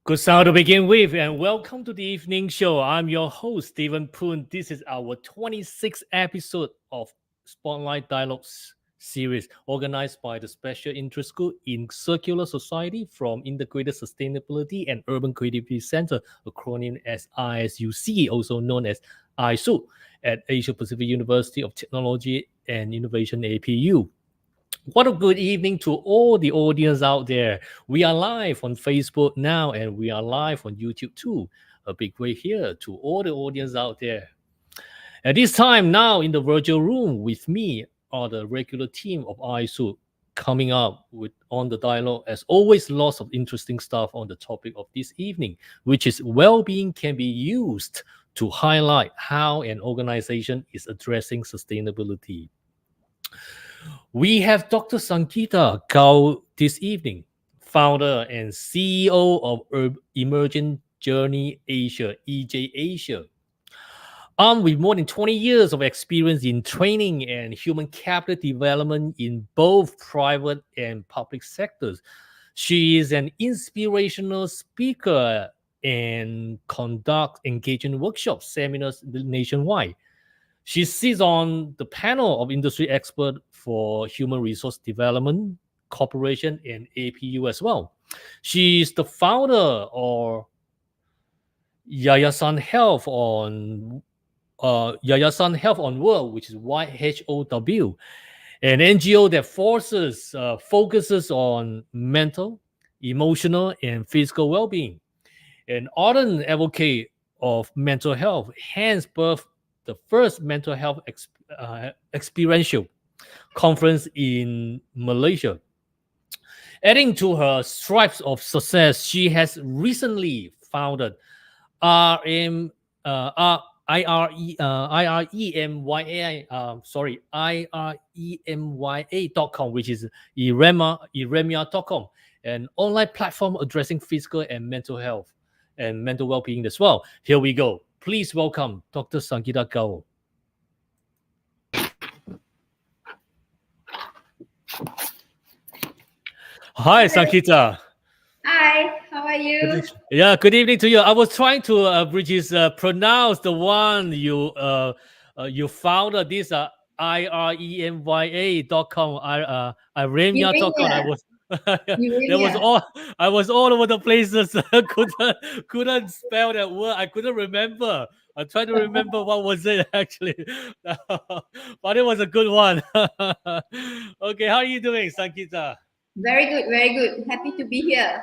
Good sound to begin with, and welcome to the evening show. I'm your host, Stephen Poon. This is our 26th episode of Spotlight Dialogues series, organized by the Special Interest Group in Circular Society from Integrated Sustainability and Urban Creativity Center, acronym as ISUC, also known as ISUC, at Asia Pacific University of Technology and Innovation, APU. What a good evening to all the audience out there. We are live on Facebook now, and we are live on YouTube too. A big way here to all the audience out there. At this time now in the virtual room with me are the regular team of ISU coming up with on the dialogue. As always, lots of interesting stuff on the topic of this evening, which is well-being can be used to highlight how an organization is addressing sustainability. We have Dr. Sankita Gao this evening, founder and CEO of Emerging Journey Asia, EJ Asia. Armed with more than 20 years of experience in training and human capital development in both private and public sectors, she is an inspirational speaker and conducts engagement workshops, seminars nationwide. She sits on the panel of industry experts for human resource development, corporation, and APU as well. She is the founder of Yayasan Health on Yayasan Health on World, which is YHOW, an NGO that focuses on mental, emotional, and physical well-being. An ardent advocate of mental health, hence birthed the first mental health experiential conference in Malaysia. Adding to her stripes of success, she has recently founded RM IREMYA.com, which is iremia.com, an online platform addressing physical and mental health and mental well-being as well. Here we go. Please welcome Dr. Sankita Gao. Hi, Sankita. Hi, how are you? Yeah, good evening to you. I was trying to pronounce the one you founded this IREMYA.com, iremia.com. I Urania. was there was Urania. all I was all over the places. couldn't spell that word. I couldn't remember. I tried to remember what was it actually, but it was a good one. Okay, how are you doing, Sankita? Very good, very good. Happy to be here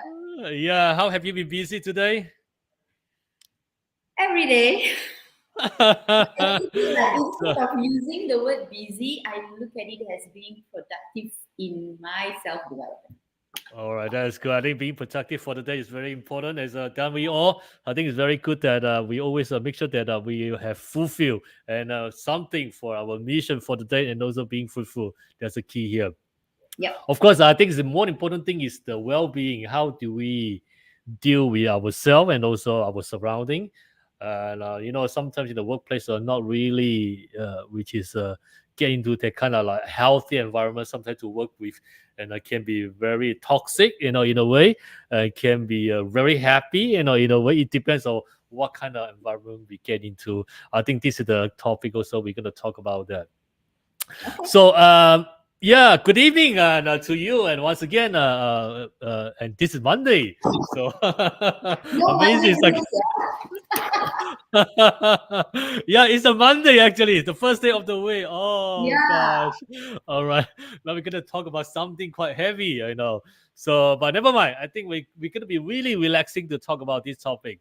Yeah, how have you been busy today? every day. I think like So, instead of using the word busy, I look at it as being productive in my self development. all right, that's good. I think being productive for the day is very important. As done we all, I think it's very good that we always make sure that we have fulfill and something for our mission for the day, and also being fruitful. That's the key here. Yep. Of course, I think the more important thing is the well-being. How do we deal with ourselves and also our surrounding? And sometimes in the workplace are not really, which is get into that kind of like healthy environment. Sometimes to work with, and can be very toxic. In a way, can be very happy. In a way, it depends on what kind of environment we get into. I think this is the topic. Also, we're gonna talk about that. Okay. So, yeah, good evening to you, and once again, and this is Monday, so No amazing. Monday It's like, blues, yeah. yeah, it's a Monday actually, the first day of the week. Oh Yeah. gosh, all right. Now we're gonna talk about something quite heavy, I know. So, but never mind. I think we're gonna be really relaxing to talk about this topic.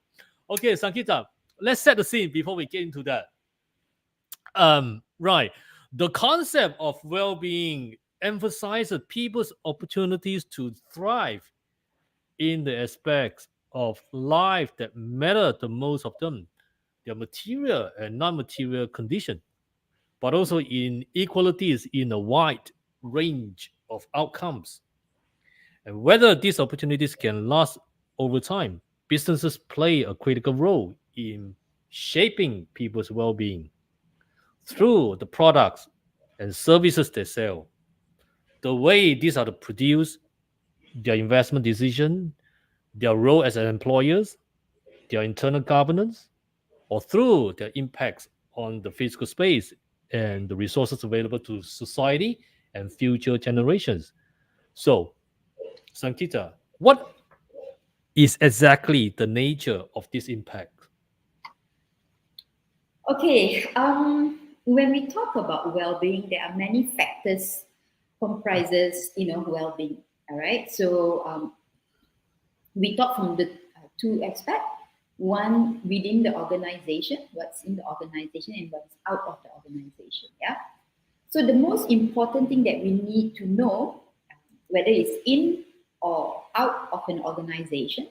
Okay, Sankita, let's set the scene before we get into that. Right. The concept of well-being emphasizes people's opportunities to thrive in the aspects of life that matter the most of them, their material and non-material condition, but also in equalities in a wide range of outcomes. And whether these opportunities can last over time, businesses play a critical role in shaping people's well-being through the products and services they sell. The way these are produced, their investment decision, their role as an employers, their internal governance, or through their impacts on the physical space and the resources available to society and future generations. So, Sankita, what is exactly the nature of this impact? Okay. When we talk about well-being, there are many factors comprises, well-being. All right. So we talk from the two aspects. One within the organization, what's in the organization and what's out of the organization. Yeah. So the most important thing that we need to know, whether it's in or out of an organization,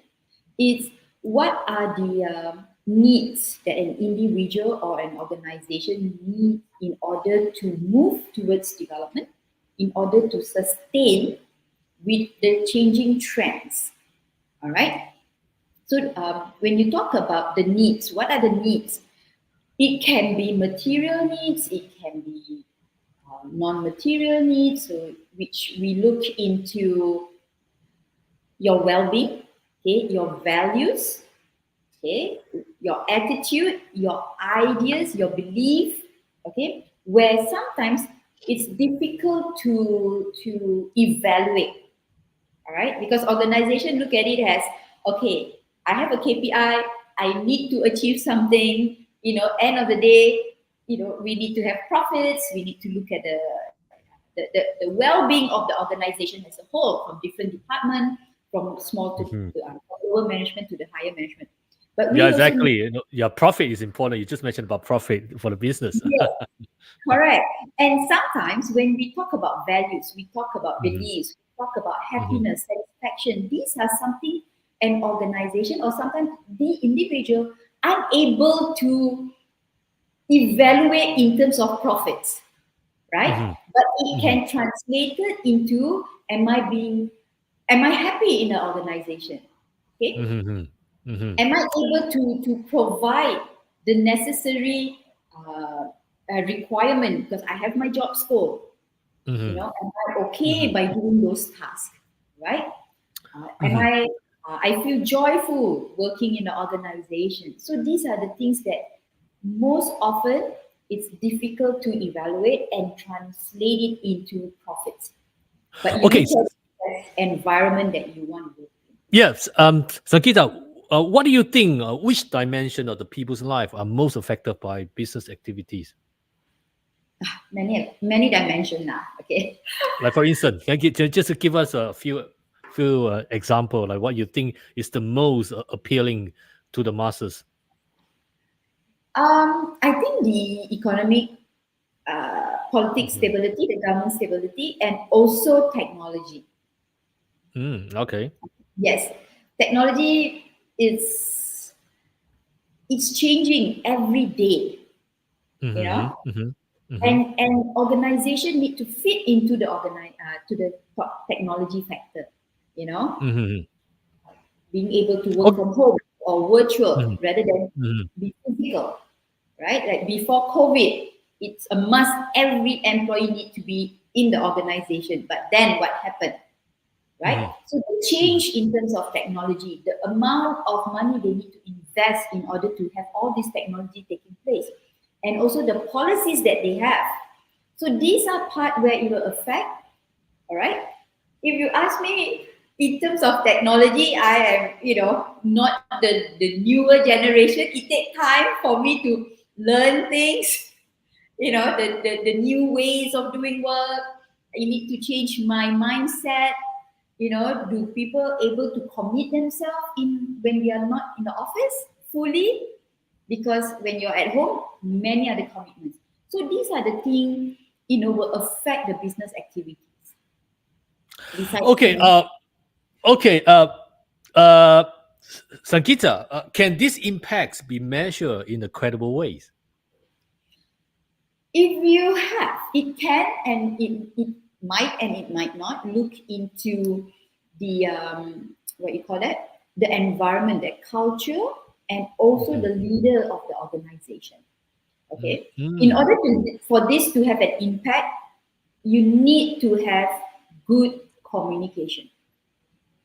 is what are the needs that an individual or an organization need in order to move towards development, in order to sustain with the changing trends. All right. So when you talk about the needs, what are the needs? It can be material needs, it can be non-material needs, so which we look into your well-being, okay, your values, okay, your attitude, your ideas, your belief, okay, where sometimes it's difficult to evaluate, all right, because organization look at it as, okay, I have a KPI, I need to achieve something, end of the day, we need to have profits, we need to look at the well-being of the organization as a whole, from different departments, from small to Mhm. lower management to the higher management. But Yeah, we also need, exactly. Yeah, profit is important. You just mentioned about profit for the business. yes, correct. And sometimes when we talk about values, we talk about Mhm, beliefs, we talk about mhm, happiness, satisfaction. These are something an organization or sometimes the individual unable to evaluate in terms of profits, right? mhm, But it mhm, can translate it into am I happy in the organization? Okay. mhm, mhm, Am I able to provide the necessary uh, requirement because I have my job scope? mhm, Am I okay mhm, by doing those tasks? Right? Am mhm. I feel joyful working in the organization. So these are the things that most often it's difficult to evaluate and translate it into profits. But you Okay. need to have the environment that you want to work in. Yes. Sankita, what do you think? Which dimension of the people's life are most affected by business activities? Many dimensions now. Okay. Like, for instance, can you just give us a few example, like what you think is the most appealing to the masses? I think the economic politics Mhm. stability, the government stability, and also technology. Okay. Yes, technology is it's changing every day, you know, Mhm, mhm, mhm, and organization need to fit into the to the technology factor, you know, mhm. being able to work Okay. from home or virtual Mhm, rather than mhm, be physical, right? Like before COVID, it's a must. Every employee need to be in the organization. But then what happened, right? mhm, So the mhm, change in terms of technology, the amount of money they need to invest in order to have all this technology taking place, and also the policies that they have. So these are part where it will affect. All right. If you ask me in terms of technology, I am, not the newer generation. It takes time for me to learn things, the new ways of doing work. You need to change my mindset. Do people able to commit themselves in when we are not in the office fully? Because when you're at home, many other commitments. So these are the things, will affect the business activities besides Okay. finance. Okay. Uh, Sankita, can these impacts be measured in a credible ways? If you have, it can and it might and it might not look into the what you call that, the environment, the culture, and also Mhm, the leader of the organization. mm, Okay, in mm, order to for this to have an impact, you need to have good communication.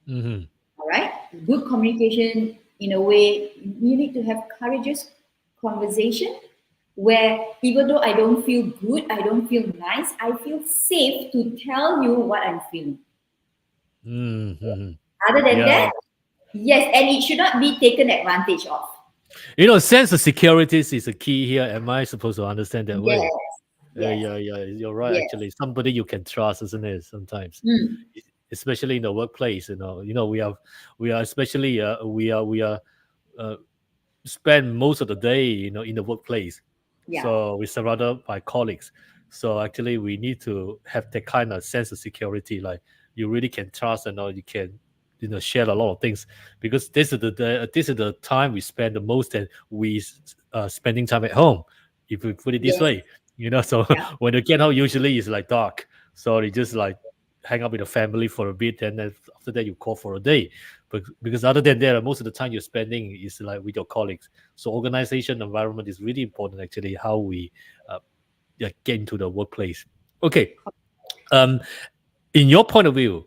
mhm, All right, good communication in a way you need to have courageous conversation where even though I don't feel good, I don't feel nice, I feel safe to tell you what I'm feeling. mhm. Other than Yeah. that, yes, and it should not be taken advantage of. Sense of securities is a key here. Am I supposed to understand that Yes, way? yes, Yeah, you're right. yes. Actually, somebody you can trust, isn't it? Sometimes, Mm, especially in the workplace. We are especially we are uh, spend most of the day, in the workplace. yeah, So we're surrounded by colleagues. So actually, we need to have that kind of sense of security. Like you really can trust, and you can, share a lot of things because this is the time we spend the most, and we spending time at home. If we put it this yes, way, so yeah, when you get home, usually it's like dark. So you just like hang out with the family for a bit, and then after that you call for a day. But because other than that, most of the time you're spending is like with your colleagues. So organization environment is really important. Actually, how we uh, yeah, get into the workplace. Okay. Um, in your point of view,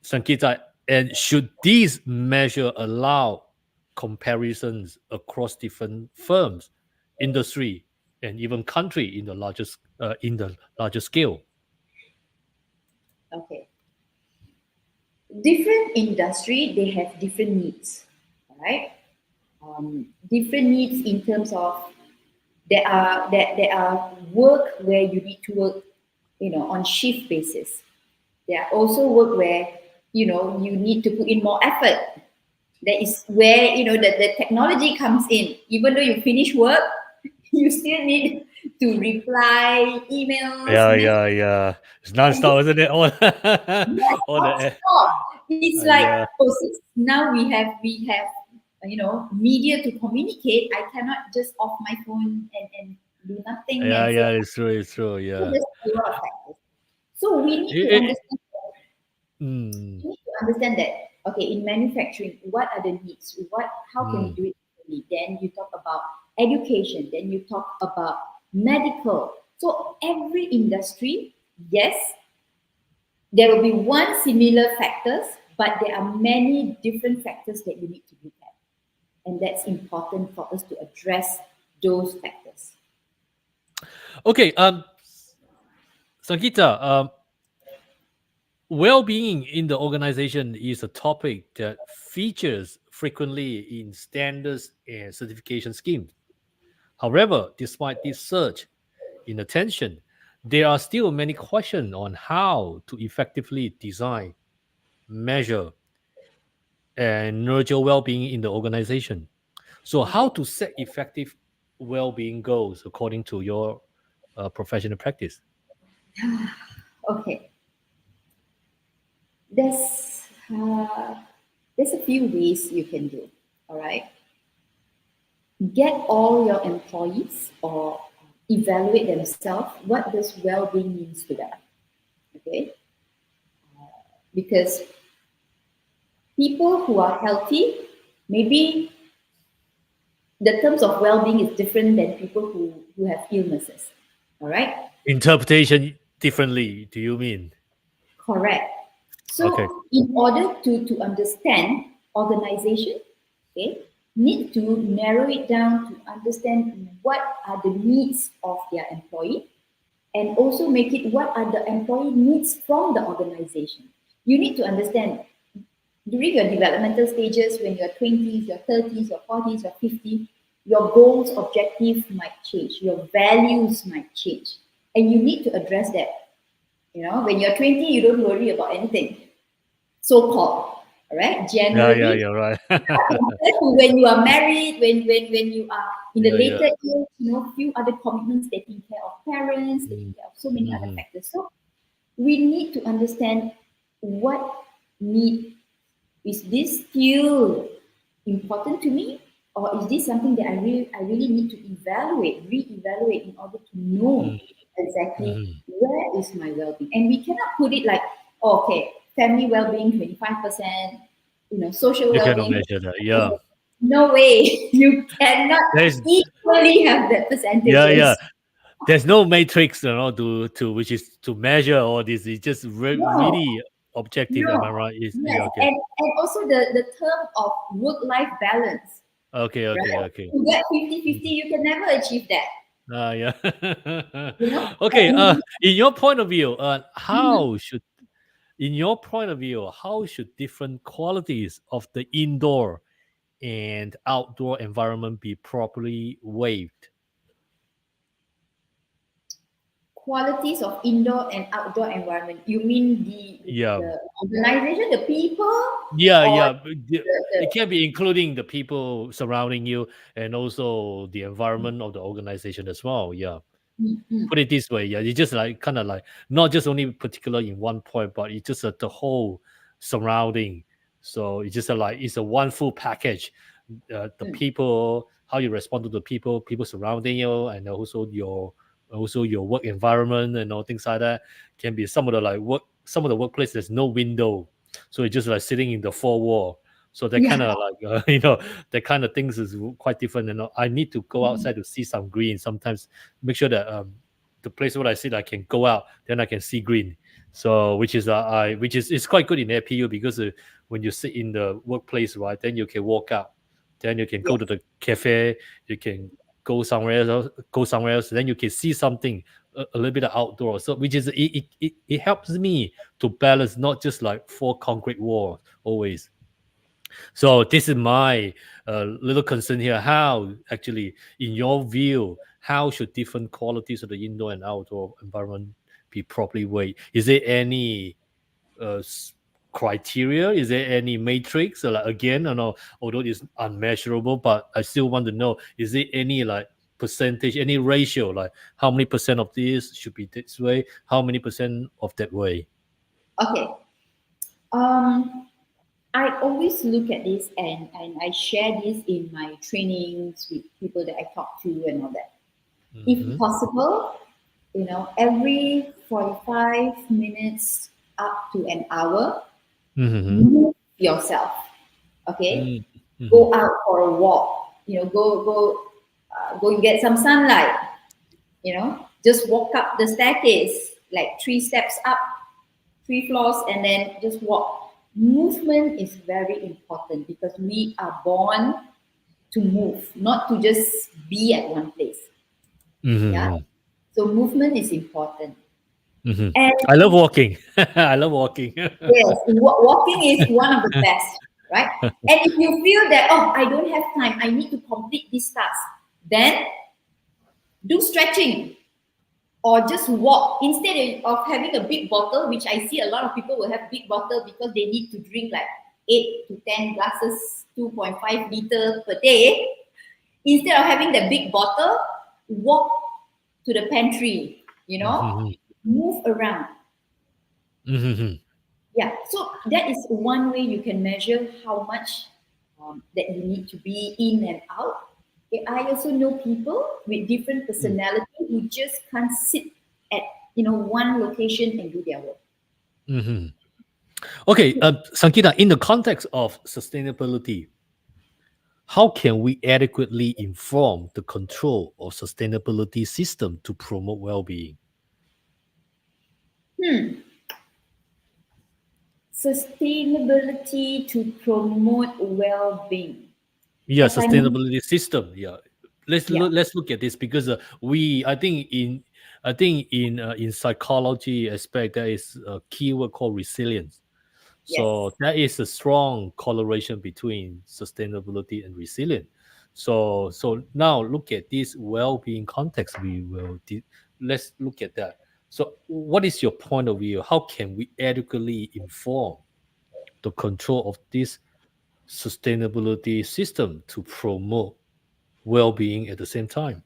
Sankita, and should these measure allow comparisons across different firms, industry, and even country in the larger scale? okay. Different industry, they have different needs, all right? Different needs in terms of there are work where you need to work, on shift basis. There are also work where you need to put in more effort. That is where the technology comes in. Even though you finish work, you still need to reply emails, Yeah. It's and this non-stop, isn't it? All, yes, all the non-stop. It's like, yeah, oh, since now we have media to communicate. I cannot just off my phone and do nothing and say, yeah. It's true. so Yeah. there's a lot of factors. So we need to It, understand. mm, You need to understand that, okay, in manufacturing, what are the needs? How can we mm. do it differently? Then you talk about education, then you talk about medical. So every industry, yes, there will be one similar factors, but there are many different factors that you need to look at. And that's important for us to address those factors. Okay. Sankita. Well-being in the organization is a topic that features frequently in standards and certification schemes. However, despite this surge in attention, there are still many questions on how to effectively design, measure, and nurture well-being in the organization. So, how Okay. to set effective well-being goals according to your professional practice? Okay. There's uh, there's a few ways you can do. All right. Get all your employees or evaluate themselves what does well-being means to them. Okay, because people who are healthy, maybe the terms of well-being is different than people who have illnesses. All right. Interpretation differently, do you mean? Correct. Okay. So in order to understand organization, okay, need to narrow it down to understand what are the needs of their employee, and also make it what are the employee needs from the organization. You need to understand during your developmental stages, when you're 20s, your 30s, your 40s, your 50s, your goals, objectives might change, your values might change, and you need to address that. When you're 20, you don't worry about anything, so called. All right, Yeah, generally, you're right. compared to when you are married, when you are in the Yeah. later years, few other commitments, taking care of parents, taking Mm, care of so many other mhm. factors. So we need to understand what need is this still important to me, or is this something that I really need to reevaluate in order to know Mm, exactly mhm. where is my well-being. And we cannot put it like, oh, okay, family well-being 25%, social You cannot well-being. measure that. Yeah. No way, you cannot There's equally have that yeah. percentages. There's no matrix, to which is to measure all this. It's just No, really objective. Am I no, right? It's, yeah. yes, Okay. and also the term of work-life balance, right? Okay. To get 50-50, Mhm. you can never achieve that. Yeah. You know? Okay. And In your point of view, mhm, in your point of view, how should different qualities of the indoor and outdoor environment be properly weighed? qualities of indoor and outdoor environment. You mean Yeah. the organization, the people, or Yeah. But it can be including the people surrounding you and also the environment of the organization as well. Yeah. mm, Put it this way, yeah, it's just like kind of like not just only particular in one point, but it's just the whole surrounding. So it's just like it's a one full package. The mm, people, how you respond to the people surrounding you, and also your work environment and all things like that. Can be some of the like work, some of the workplace there's no window, so it's just like sitting in the four wall. So that yeah, kind of like that kind of things is quite different. And I need to go mm, outside to see some green sometimes. Make sure that the place where I sit, I can go out, then I can see green. So which is it's quite good in APU because when you sit in the workplace, right, then you can walk out, then you can go yes, to the cafe, you can go somewhere else, then you can see something a little bit of outdoor. So which is it helps me to balance not just like four concrete walls always. So this is my little concern here. How actually, in your view, how should different qualities of the indoor and outdoor environment be properly weighed? Is there any uh, s- criteria? Is there any matrix? So like again, I know although it's unmeasurable, but I still want to know: is there any like percentage, any ratio, like how many percent of this should be this way, how many percent of that way? Okay. Um, I always look at this and I share this in my trainings with people that I talk to and all that. If Mm-hmm. possible, every 45 minutes up to an hour, Mm-hmm. move yourself. Okay, Mm-hmm. go out for a walk. Go and get some sunlight. Just walk up the staircase, like 3 steps up, 3 floors, and then just walk. Movement is very important because we are born to move, not to just be at one place. Yeah. Mm-hmm. So movement is important. Mm-hmm. And I love walking. I love walking. yes, walking is one of the best, right? And if you feel that, oh, I don't have time, I need to complete this task, then do stretching or just walk instead of having a big bottle, which I see a lot of people will have big bottle because they need to drink like 8 to 10 glasses, 2.5 liters per day. Instead of having the big bottle, walk to the pantry, Mm-hmm. move around. Mm-hmm. Yeah, so that is one way you can measure how much that you need to be in and out. Okay, I also know people with different personality who just can't sit at one location and do their work. Mm-hmm. Okay, Sankita, in the context of sustainability, how can we adequately inform the control or sustainability system to promote well-being? Hmm. Sustainability to promote well-being. Yeah, As I mentioned, sustainability system. Yeah, yeah, let's look at this because we I think in psychology aspect there is a keyword called resilience. So yes. there is a strong correlation between sustainability and resilience. So now look at this well-being context. Let's look at that. So what is your point of view? How can we adequately inform the control of this sustainability system to promote well-being at the same time?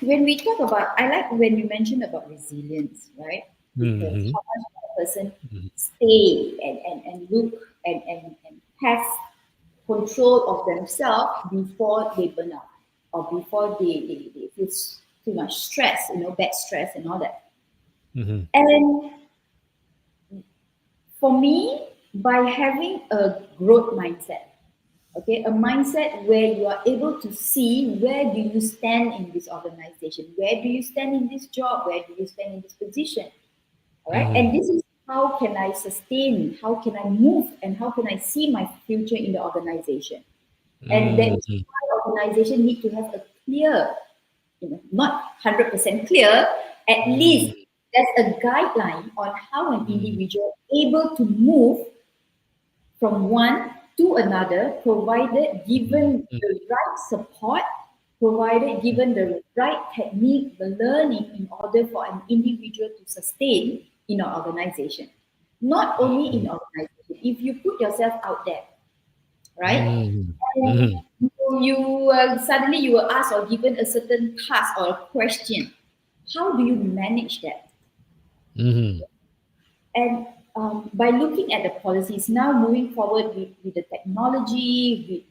When we talk about, I like when you mentioned about resilience, right? Because Hmm. how much a person stay and look and have control of themselves before they burn out or before they feel too much stress, bad stress and all that. Hmm. And for me, by having a growth mindset, okay, a mindset where you are able to see where do you stand in this organization, where do you stand in this job, where do you stand in this position, all right, and Hmm. this is how can I sustain, how can I move, and how can I see my future in the organization. And that is Hmm. why organization need to have a clear, not 100% clear, at least there's a guideline on how an individual able to move from one to another, provided given the right support, provided given the right technique, the learning in order for an individual to sustain in an organization. Not only in organization, if you put yourself out there, right? Hmm. And Hmm. you suddenly you were asked or given a certain task or a question. How do you manage that? Hmm. And by looking at the policies now moving forward with the technology,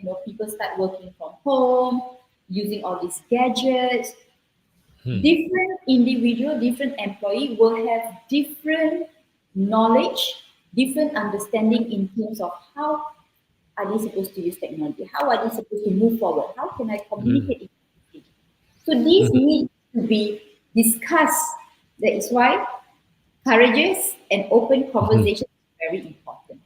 with people start working from home, using all these gadgets, different individual, different employee will have different knowledge, different understanding in terms of how are they supposed to use technology, how are they supposed to move forward, how can I Hmm. communicate effectively. So these Hmm. need to be discussed. That is why courageous and open Hmm. conversation is very important.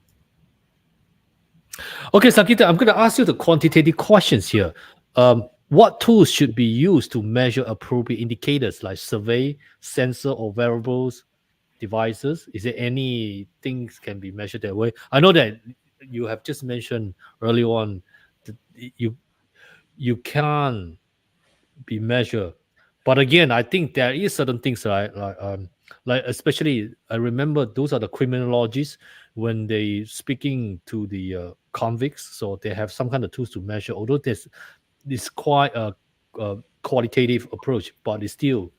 Okay, Sakita, I'm going to ask you the quantitative questions here. What tools should be used to measure appropriate indicators like survey, sensor, or wearables devices? Is there any things can be measured that way? I know that you have just mentioned early on that you can't be measured, but again, I think there is certain things like Like especially, I remember those are the criminologists when they speaking to the convicts, so they have some kind of tools to measure. Although there's this quite a qualitative approach, but it's still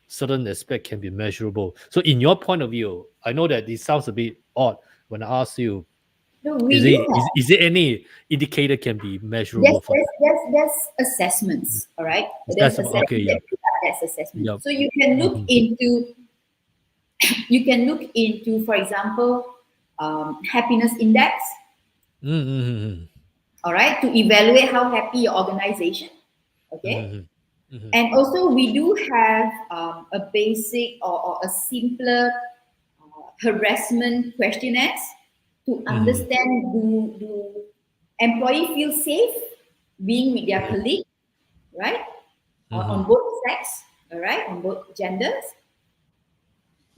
certain aspect can be measurable. So, in your point of view, I know that this sounds a bit odd when I ask you, No, we do have. is there any indicator can be Yes, measurable for there's, that? there's, there's assessments, all right? There's Okay, assessment yeah, that we have, that's assessment. yeah. So you can look Mm-hmm. into, for example, happiness index, Mm-hmm. all right, to evaluate how happy your organization, okay? Mm-hmm. Mm-hmm. And also we do have a basic or a simpler harassment questionnaires to Mm-hmm. understand, do employee feel safe being with their Mm-hmm. colleague, right? Mm-hmm. On both sex, all right, on both genders.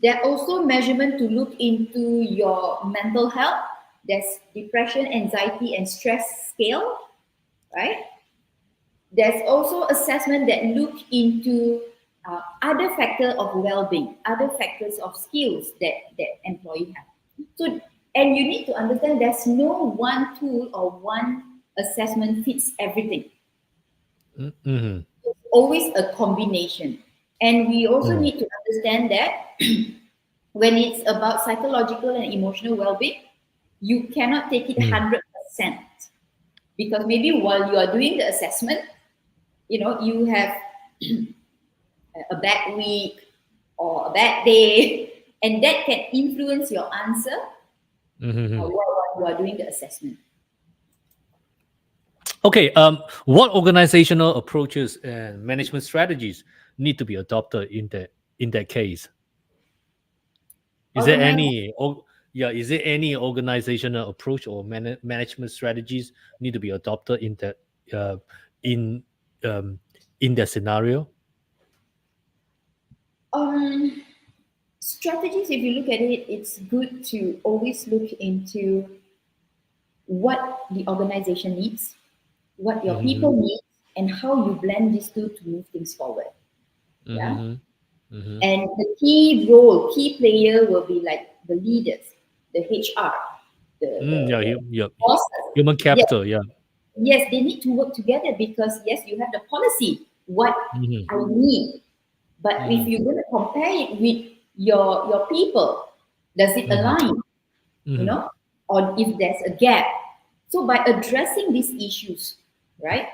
There are also measurement to look into your mental health. There's depression, anxiety, and stress scale, right? There's also assessment that look into other factor of well-being, other factors of skills that employee have. So, and you need to understand there's no one tool or one assessment fits everything. Mm-hmm. It's always a combination. And we also Mm-hmm. need to understand that when it's about psychological and emotional well-being, you cannot take it Mm-hmm. 100% because maybe while you are doing the assessment, you have a bad week or a bad day, and that can influence your answer Mm-hmm. while you are doing the assessment. Okay, what organizational approaches and management strategies need to be adopted in that case? Is there Organize, any yeah, is there any organizational approach or management strategies need to be adopted uh, in um, in that scenario? um, strategies, if you look at it, it's good to always look into what the organization needs, what your Mm-hmm. people need, and how you blend these two to move things forward. Yeah. Mm-hmm. Mm-hmm. And the key player will be like the leaders, the HR, Yeah, the yeah, bosses. human Yes, capital. Yeah. yes, they need to work together because yes, you have the policy, what Mm-hmm. I need. But if Mm-hmm. you're going to compare it with your people, does it Mm-hmm. align? You Mm-hmm. know, or if there's a gap. So by addressing these issues, right?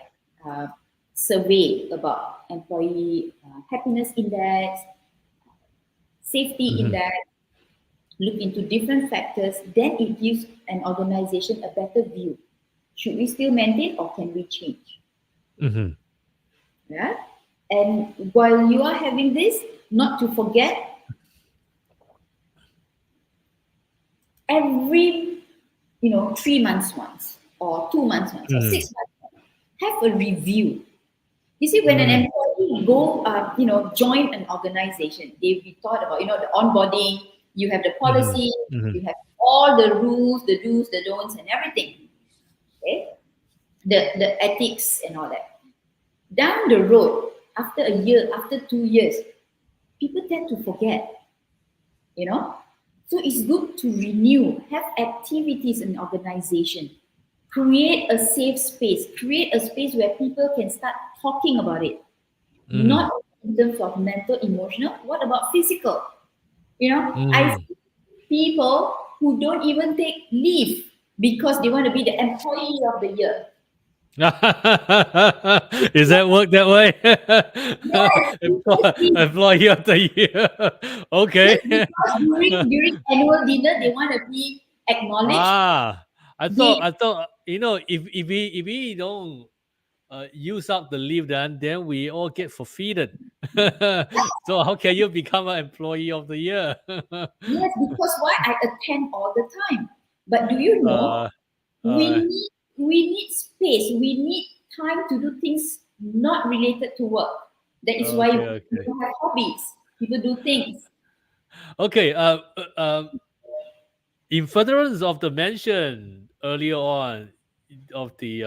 Uh, Survey about employee happiness index, safety Mm-hmm. index, look into different factors, then it gives an organization a better view. Should we still maintain or can we change? Mm-hmm. Yeah. And while you are having this, not to forget every 3 months once or 2 months once or Mm-hmm. 6 months once, have a review. You see, when an Mm-hmm. employee join an organization, they be thought about, the onboarding, you have the Mm-hmm. policy, Mm-hmm. you have all the rules, the do's, the don'ts, and everything. Okay, the ethics and all that. Down the road, after a year, after 2 years, people tend to forget, you know. So it's good to renew, have activities in organization, create a safe space, create a space where people can start talking about it, Mm-hmm. not in terms of mental, emotional. What about physical? I Mm-hmm. see people who don't even take leave because they want to be the employee of the year. Is that work that way? Yes, seriously. Employee of the year. Just Okay. because during annual dinner they want to be acknowledged. Ah, They I thought if we don't use up the leave, then we all get forfeited. So how can you become an employee of the year? Yes, because why I attend all the time. But do you know uh, we uh, need space. We need time to do things not related to work. That is why okay, okay. people have hobbies. People do things. Okay. In furtherance of the mention earlier on of the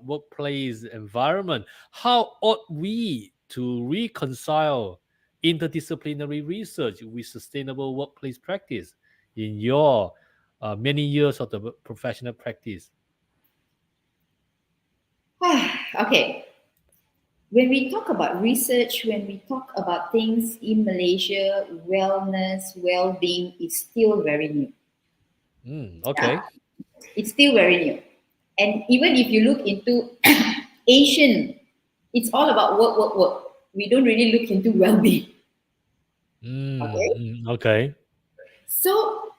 workplace environment, how ought we to reconcile interdisciplinary research with sustainable workplace practice in your many years of the professional practice? Okay. When we talk about research, when we talk about things in Malaysia, wellness, well-being is still very new. Yeah, Okay. it's still very new. And even if you look into Asian, it's all about work, work, work. We don't really look into well-being. Okay. Okay. So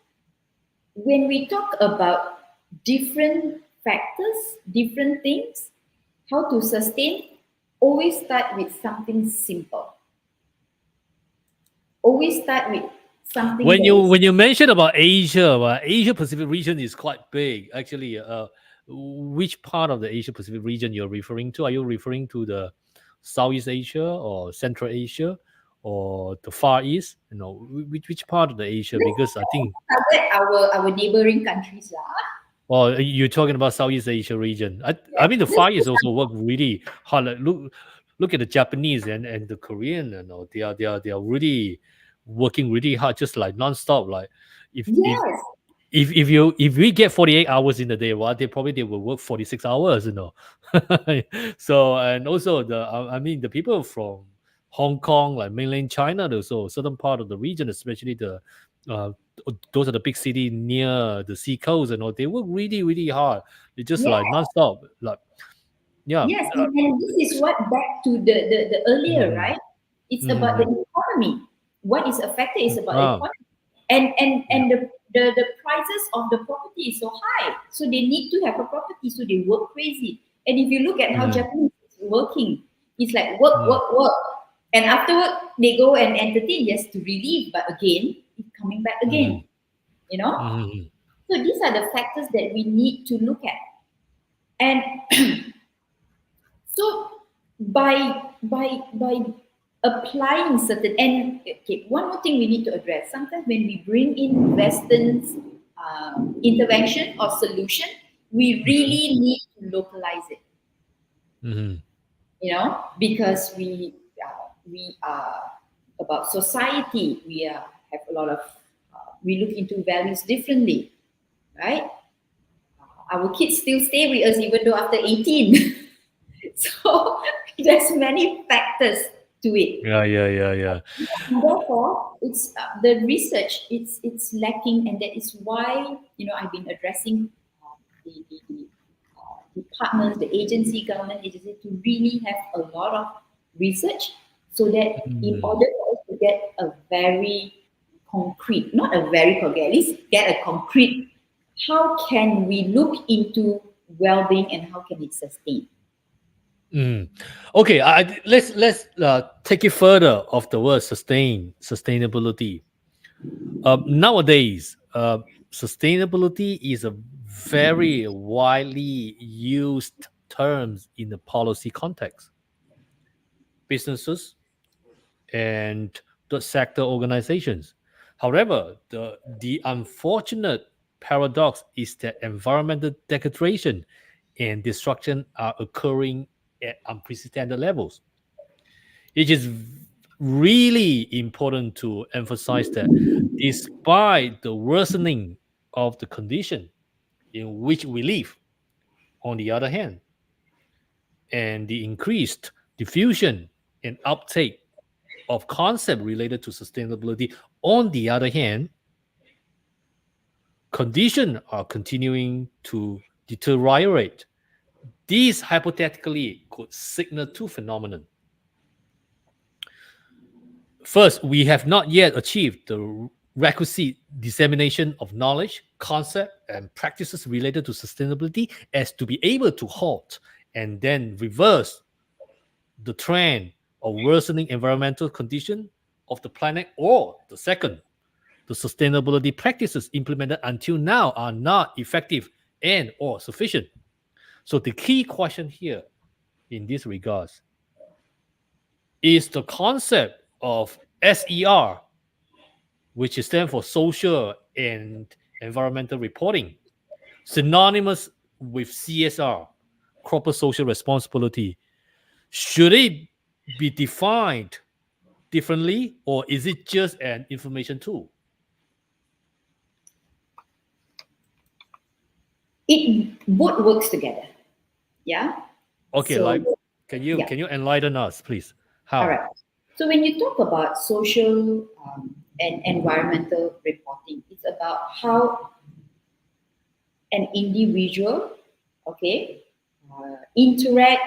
when we talk about different factors, different things, how to sustain, always start with something simple. Always start with something When that is you mention about Asia, Asia Pacific region is quite big. Actually, which part of the Asia Pacific region you're referring to? Are you referring to the Southeast Asia or Central Asia or the Far East? Which part of the Asia? Because I think, target our neighboring countries. Lah. well, you're talking about Southeast Asia region. I mean, the Yes. Far East also work really hard. Like, look at the Japanese and the Korean. They are really working really hard, just like nonstop. Like if if Yes. if we get 48 hours in a day, well, they will work 46 hours. So, and also I mean, the people from Hong Kong, like mainland China, also certain part of the region, especially uh those are the big city near the sea coast and all, they work really really hard. They just Yes. like nonstop, like, yeah. Yes. And this is what back to the earlier, Mhm, right? It's about the mhm, economy. What is affected is about the ah, economy. And yeah, the prices of the property is so high. So they need to have a property, so they work crazy. And if you look at how mhm, Japanese is working, it's like work, mhm, work, work. And afterward they go and entertain, yes, to relieve, but again, it's coming back again. mhm, You know? mhm, So these are the factors that we need to look at. And so by applying certain, and okay, one more thing we need to address. Sometimes when we bring in Western's intervention or solution, we mhm, really need to localize it. mhm, Because we are about society. Have a lot of we look into values differently, right? Our kids still stay with us even though after 18. So there's many factors to it. yeah, yeah, yeah, yeah. Therefore, it's the research. It's lacking, and that is why I've been addressing the partners, the agency, government agency, to really have a lot of research, so that in Mm. order for us to get a very concrete, not a very concrete, at least get a concrete. How can we look into well-being and how can it sustain? Mm. Okay, let's take it further of the word sustainability. Nowadays, sustainability is a very widely used terms in the policy context. Businesses and the sector organizations. However, the unfortunate paradox is that environmental degradation and destruction are occurring at unprecedented levels. It is really important to emphasize that despite the worsening of the condition in which we live, on the other hand, and the increased diffusion and uptake of concept related to sustainability, on the other hand, conditions are continuing to deteriorate. These hypothetically could signal two phenomena. First, we have not yet achieved the requisite dissemination of knowledge, concept, and practices related to sustainability as to be able to halt and then reverse the trend of worsening environmental condition of the planet. Or the second, the sustainability practices implemented until now are not effective and or sufficient. So the key question here in this regards is the concept of SER, which stands for social and environmental reporting, synonymous with CSR, corporate social responsibility. Should it be defined differently, or is it just an information tool? It both works together. Yeah. Okay, So like yeah. can you enlighten us, please? All How? right. So when you talk about social and environmental reporting, it's about how an individual, okay, interact,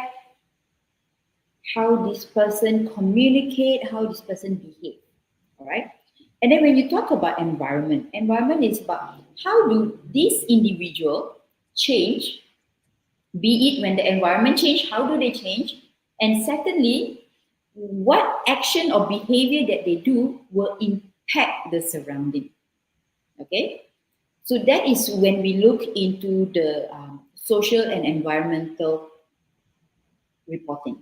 how this person communicate, how this person behave. All right. And then when you talk about environment is about how do this individual change, be it when the environment change, how do they change? And secondly, what action or behavior that they do will impact the surrounding. Okay. So that is when we look into the social and environmental reporting.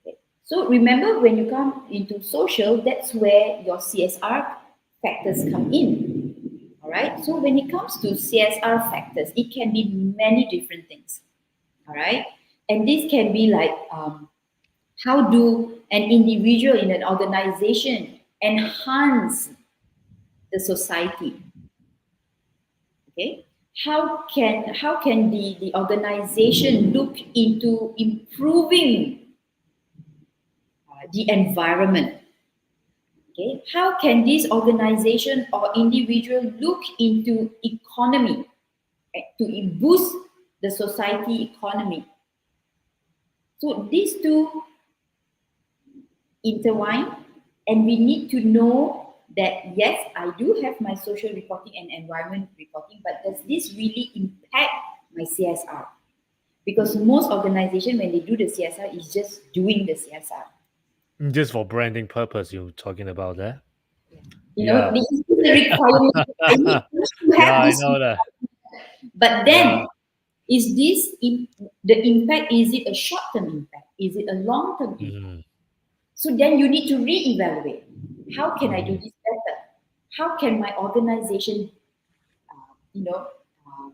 Okay. So remember, when you come into social, that's where your CSR factors come in. All right. So when it comes to CSR factors, it can be many different things. All right. And this can be like how do an individual in an organization enhance the society? Okay. How can the organization look into improving the environment? Okay, how can this organization or individual look into economy to boost the society economy? So these two intertwine, and we need to know that yes, I do have my social reporting and environment reporting, but does this really impact my CSR? Because most organizations, when they do the CSR, is just doing the CSR. Just for branding purpose, you're talking about that? You know, Yeah. this is the requirement. I need to Yeah, have I this, know that. but Yeah. then is this the impact? Is it a short-term impact? Is it a long-term impact? Mhm, So then you need to re-evaluate. How can I do mhm. this better? How can my organization, you know, uh,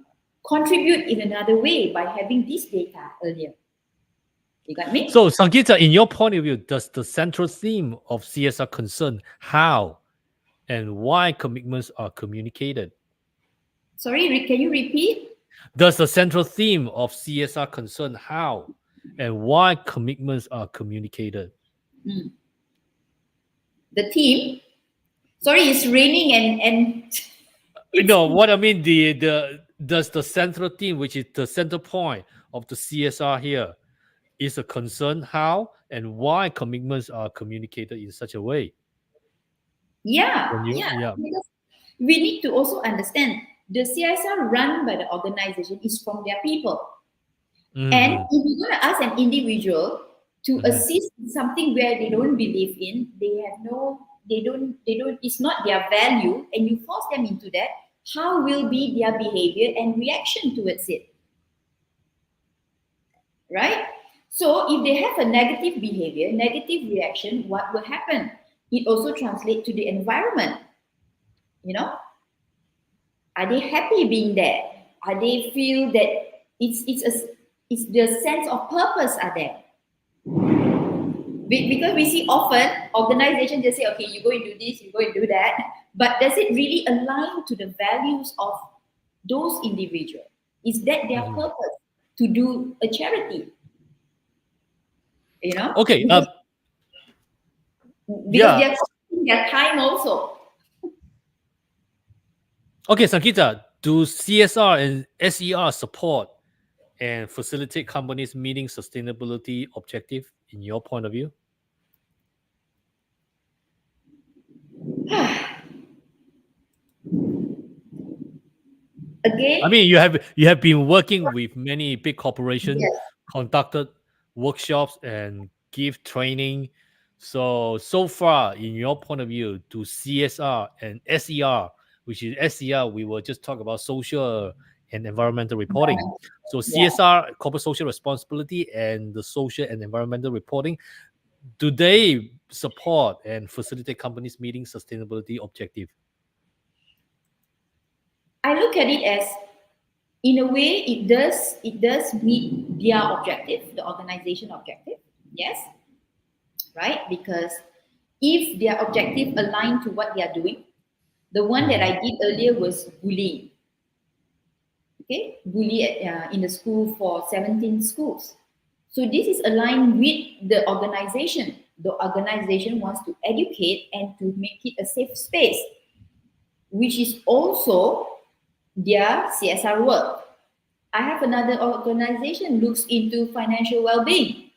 contribute in another way by having this data earlier? You got me? So, Sangeeta, in your point of view, does the central theme of CSR concern how and why commitments are communicated? Sorry, can you repeat? Does the central theme of CSR concern how and why commitments are communicated? Mm. The team. Sorry, it's raining and it's No, what I mean, the does the central theme, which is the center point of the CSR here, is a concern how and why commitments are communicated in such a way. yeah, When you, yeah. yeah. Because we need to also understand the CSR run by the organization is from their people. And Hmm. if you're going to ask an individual to Hmm. assist in something where they don't believe in, they don't, it's not their value, and you force them into that, how will be their behavior and reaction towards it? Right? So if they have a negative behavior, negative reaction, what will happen? It also translates to the environment. You know, are they happy being there? Are they feel that it's the sense of purpose are there? Because we see often organizations just say, okay, you go and do this, you go and do that, but does it really align to the values of those individuals? Is that their Hmm. purpose to do a charity? You know, Okay. because Yeah. they're costing their time also. Okay, Sankita, do CSR and SER support and facilitate companies meeting sustainability objective in your point of view? I Again, mean, you have been working with many big corporations, yes, conducted workshops and give training. So far, in your point of view, do CSR and SER, which is SER, we will just talk about social and environmental reporting. So yeah. CSR, corporate social responsibility, and the social and environmental reporting, do they support and facilitate companies meeting sustainability objective? I look at it as, in a way, it does meet their objective, the organization objective. Yes, right? Because if their objective align to what they are doing. The one that I did earlier was bullying. Okay, in the school for 17 schools. So this is aligned with the organization. The organization wants to educate and to make it a safe space, which is also their CSR work. I have another organization looks into financial well-being,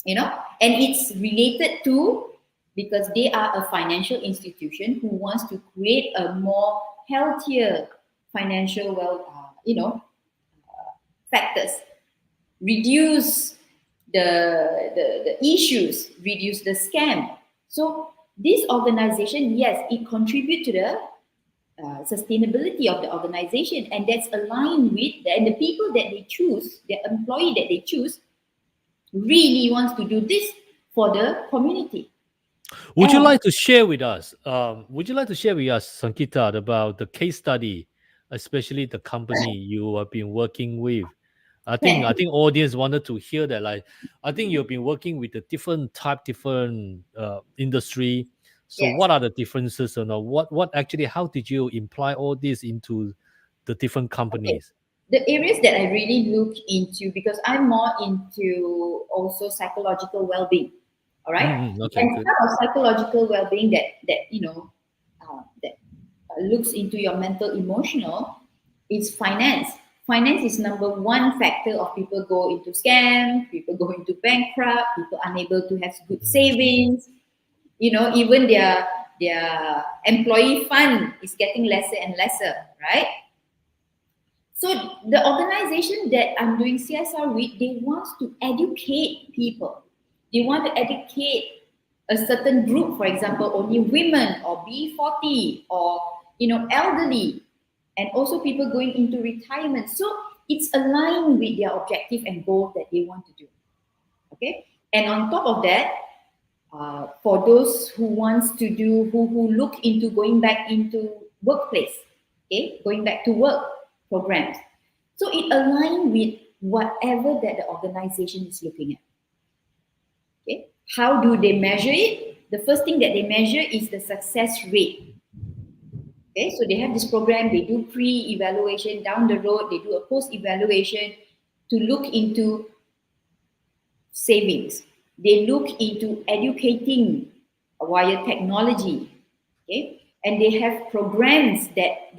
and it's related to, because they are a financial institution who wants to create a more healthier financial factors, reduce the issues, reduce the scam. So this organization, yes, it contribute to the sustainability of the organization, and that's aligned with and the people that they choose, the employee that they choose, really wants to do this for the community. Would you like to share with us? Sankita, about the case study, especially the company you have been working with? I think audience wanted to hear that. Like, I think you've been working with a different industry. So, Yes. what are the differences? What actually? How did you imply all this into the different Okay. companies? The areas that I really look into, because I'm more into also psychological well-being. All right, Okay, and good. part of psychological well-being that looks into your mental emotional is finance. Finance is number one factor of people go into scam, people go into bankrupt, people unable to have good savings. Even their employee fund is getting lesser and lesser, right? So the organization that I'm doing CSR with, they want to educate people. They want to educate a certain group, for example, only women or B40 or elderly, and also people going into retirement. So it's aligned with their objective and goal that they want to do. Okay, and on top of that, for those who wants to do who look into going back into workplace, okay, going back to work programs, so it aligns with whatever that the organization is looking at. Okay, how do they measure it? The first thing that they measure is the success rate. Okay, so they have this program, they do pre-evaluation, down the road they do a post-evaluation to look into savings. They look into educating via technology, okay, and they have programs that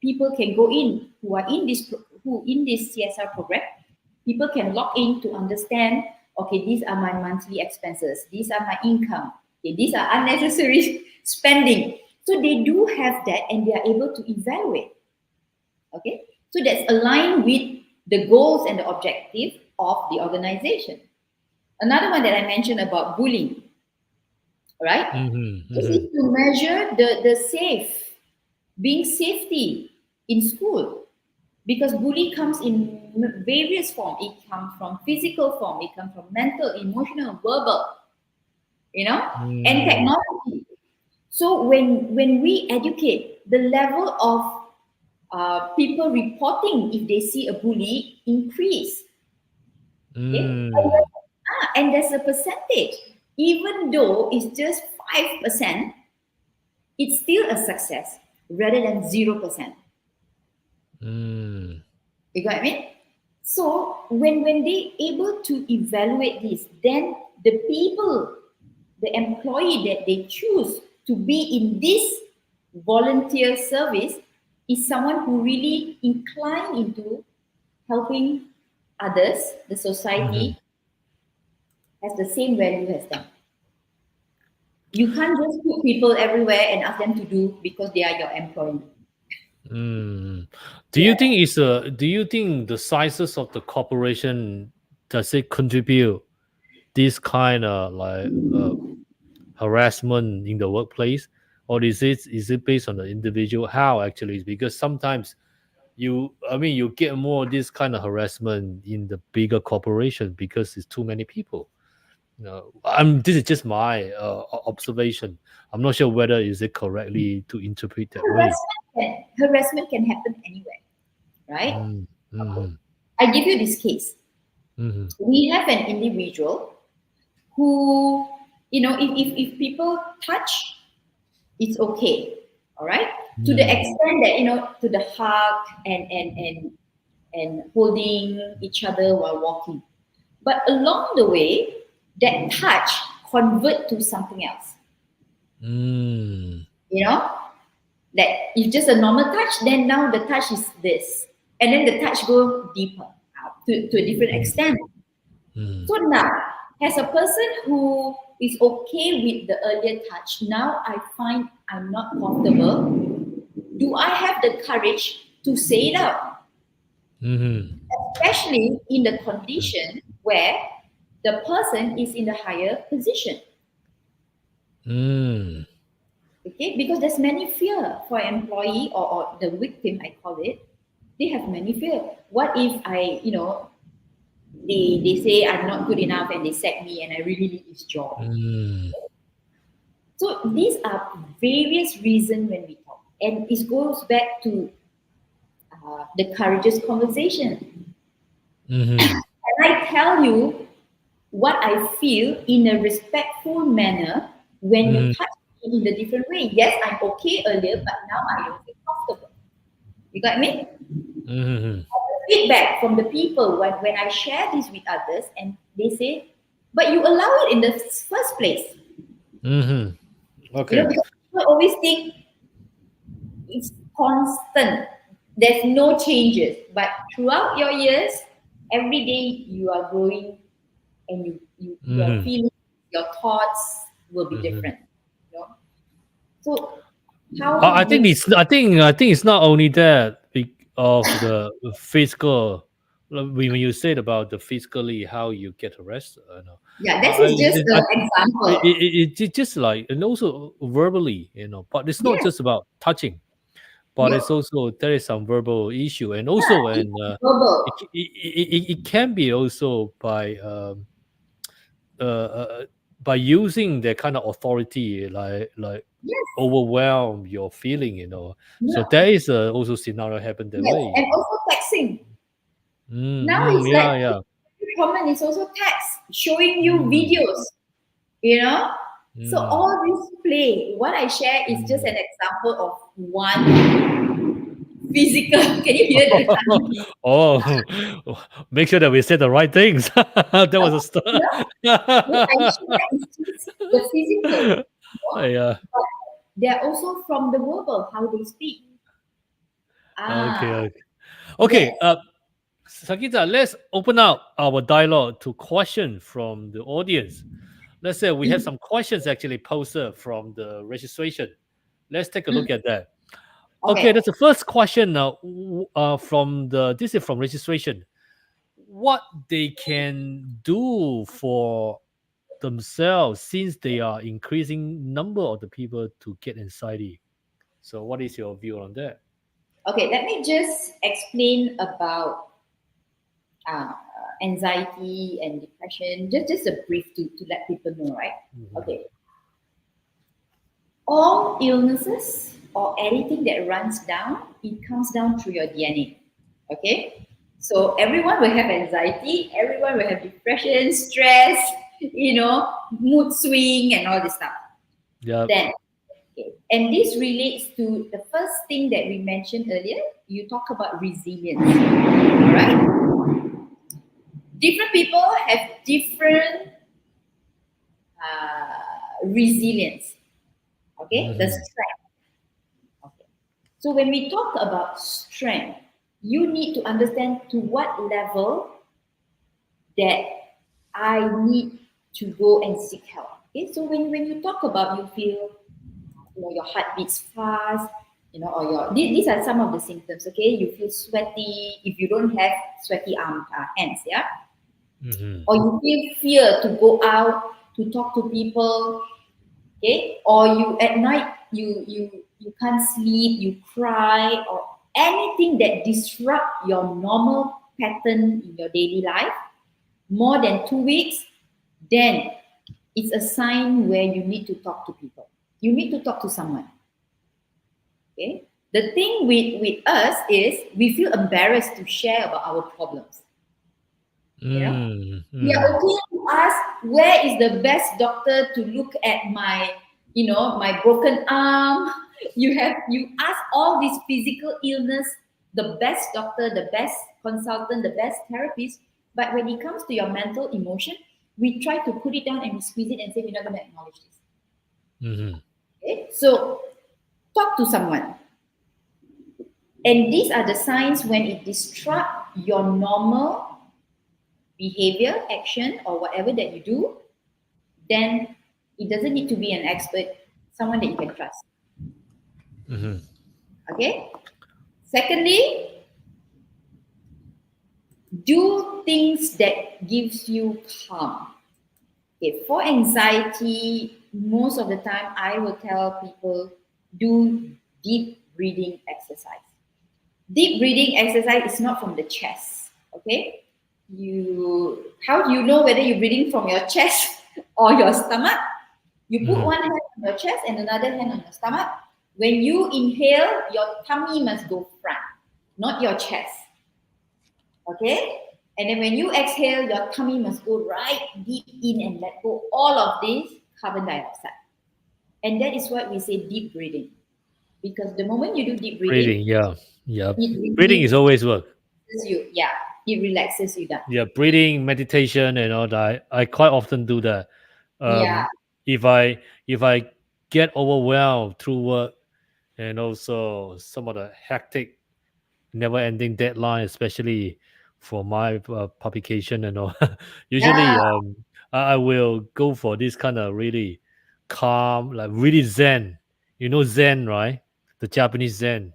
people can go in who are in this CSR program. People can log in to understand. Okay, these are my monthly expenses. These are my income. Okay, these are unnecessary spending. So they do have that, and they are able to evaluate. Okay, so that's aligned with the goals and the objective of the organization. Another one that I mentioned about bullying, right? This is to measure the being safety in school, because bullying comes in various forms. It comes from physical form, it comes from mental, emotional, verbal, and technology. So when we educate, the level of people reporting if they see a bully increase. Okay? And there's a percentage. Even though it's just 5%, it's still a success rather than 0%. You got me? So when they able to evaluate this, then the people, the employee that they choose to be in this volunteer service is someone who really inclined into helping others, the society, has the same value as them. You can't just put people everywhere and ask them to do because they are your employee. Do you think do you think the sizes of the corporation, does it contribute this kind of harassment in the workplace, or is it based on the individual? How actually? Because sometimes you get more this kind of harassment in the bigger corporation because it's too many people. This is just my observation. I'm not sure whether is it correctly to interpret that way. Harassment can happen anywhere, right? Mm, Okay. mhm, I give you this case. mhm, We have an individual who if people touch, it's okay. All right. To the Mm. extent that, to the hug and holding each other while walking. But along the way, that touch convert to something else. Mm. You know, that if just a normal touch, then now the touch is this, and then the touch go deeper to a different extent. Mm. So now, as a person who is okay with the earlier touch, now I find I'm not comfortable. Do I have the courage to say it out? Mm. Especially in the condition where the person is in the higher position. Mm. Okay, because there's many fear for employee, or the victim, I call it. They have many fear. What if they say I'm not good enough and they sack me and I really need this job? Mm. So these are various reasons when we talk, and it goes back to the courageous conversation. Mm. And I tell you what I feel in a respectful manner when you Mm. touch me in a different way. Yes, I'm okay earlier, but now I don't feel comfortable. You got me? Mm. Feedback from the people when I share this with others, and they say, but you allow it in the first place. Mm. Okay. Because people always think it's constant. There's no changes. But throughout your years, every day you are growing, and your Mm. feelings, your thoughts will be Mm. different. You know? So how I think we it's I think it's not only that of the physical. When you said about the physically how you get arrested, yeah, this is just an example. it's just like, and also verbally, but it's not Yes, just about touching, but it's yep, also there is some verbal issue, and yeah, also, it's and verbal. it can be also uh, uh, by using that kind of authority, like Yes, overwhelm your feeling, so yeah, there is also scenario happen that yes, way. and also texting. Now Mm, it's like yeah, yeah. very common is also text showing you Mm, videos, you know. So mm, all this play, what I share is just mm. an example of one physical. Can you hear the time? Oh, make sure that we say the right things. That was a start. No, what I share is just the physical. You know? Yeah. But they're also from the verbal, how they speak. Okay. Ah, Okay. Okay. yes. Sakita, let's open up our dialogue to question from the audience. Let's say we have Mm, some questions actually posted from the registration. Let's take a look mm. at that. Okay, Okay. that's the first question. From the this is from registration. What they can do for themselves since they are increasing number of the people to get anxiety. So, what is your view on that? Okay, let me just explain about uh, anxiety and depression. Just a brief to let people know, right? Mhm. Okay. All illnesses or anything that runs down, it comes down through your DNA. Okay? So everyone will have anxiety, everyone will have depression, stress, mood swing and all this stuff. Yep. Then, okay. And this relates to the first thing that we mentioned earlier. You talk about resilience. All right? Different people have different resilience. Okay? The Mhm. strength. Okay. So when we talk about strength, you need to understand to what level that I need to go and seek help. Okay, so when you talk about you feel your heart beats fast, or these are some of the symptoms. Okay, you feel sweaty if you don't have sweaty hands, yeah, Mhm. or you feel fear to go out to talk to people, okay, or you at night you can't sleep, you cry, or anything that disrupt your normal pattern in your daily life more than 2 weeks, then it's a sign where you need to talk to people, you need to talk to someone. Okay, the thing with us is we feel embarrassed to share about our problems. you know Mm, we are mhm. okay you ask where is the best doctor to look at my, my broken arm. You ask all these physical illness, the best doctor, the best consultant, the best therapist. But when it comes to your mental emotion, we try to put it down and we squeeze it and say we're not going to acknowledge this. Mm-hmm. Okay, so talk to someone. And these are the signs when it disrupts your normal behavior, action, or whatever that you do, then it doesn't need to be an expert, someone that you can trust. Mm-hmm. Okay? Secondly, do things that gives you calm. Okay, for anxiety, most of the time I will tell people do deep breathing exercise. Deep breathing exercise is not from the chest. Okay? How do you know whether you're breathing from your chest or your stomach? You put one hand on your chest and another hand on your stomach. When you inhale, your tummy must go front, not your chest. Okay? And then when you exhale, your tummy must go right deep in and let go all of this carbon dioxide. And that is what we say deep breathing. Because the moment you do deep breathing, Yeah. it Breathing is always work. it relaxes you down. Yeah, breathing, meditation, and all that. I quite often do that. Yeah. If I get overwhelmed through work and also some of the hectic, never-ending deadline, especially for my publication and all, usually Yeah. I will go for this kind of really calm, like really Zen. You know Zen, right? The Japanese Zen.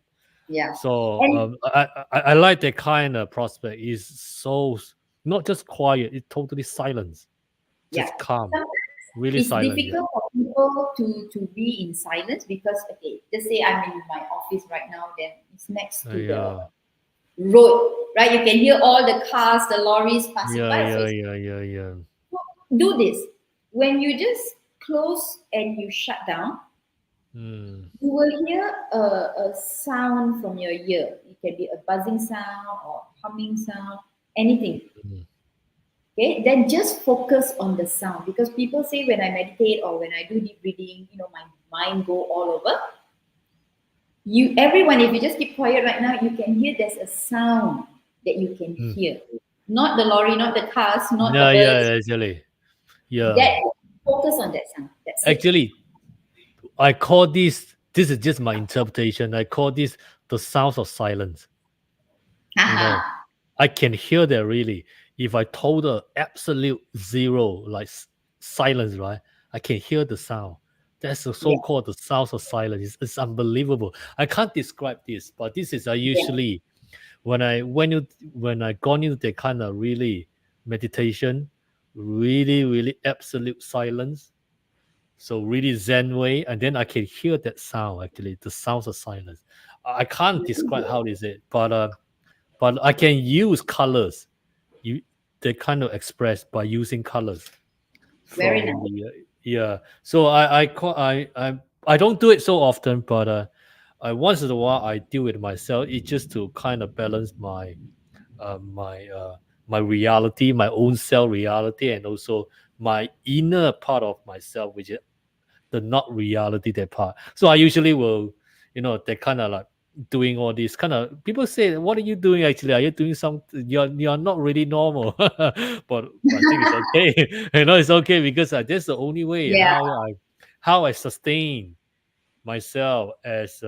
Yeah. So And I like that kind of prospect. Is so not just quiet; it's totally silence, yeah. just calm, Sometimes really it's silent. Yeah. difficult for people to be in silence because okay, just say I'm in my office right now, then it's next to the Yeah, road, right? You can hear all the cars, the lorries passing yeah, by. So yeah, it's, yeah, yeah, yeah. do this. When you just close and you shut down, Mm, you will hear a sound from your ear. It can be a buzzing sound or humming sound, anything. mm, Okay, then just focus on the sound because people say when I meditate or when I do deep breathing, my mind go all over. Everyone, if you just keep quiet right now, you can hear there's a sound that you can mm. hear. Not the lorry, not the cars, not the Yeah, birds. yeah, actually, yeah. That focus on that sound. That's it. Actually, I call this. This is just my interpretation. I call this the sounds of silence. You know, Haha. I can hear that really. If I told her absolute zero, like silence, right? I can hear the sound. That's the Yeah, so-called the sounds of silence. It's unbelievable. I can't describe this, but this is I yeah, usually when I gone into the kind of really meditation, really absolute silence. So really Zen way, and then I can hear that sound actually, the sounds of silence. I can't describe how is it, but I can use colors. You they kind of express by using colors very from nice. the yeah. So I don't do it so often, but I once in a while I do it myself. It's just to kind of balance uh, my uh, my reality, my own self reality, and also my inner part of myself, which is the not reality that part. So I usually will, they kind of like doing all this kind of people say, what are you doing actually? Are you doing something? You're not really normal. But I think it's okay. It's okay because that's the only way Yeah, how I sustain myself as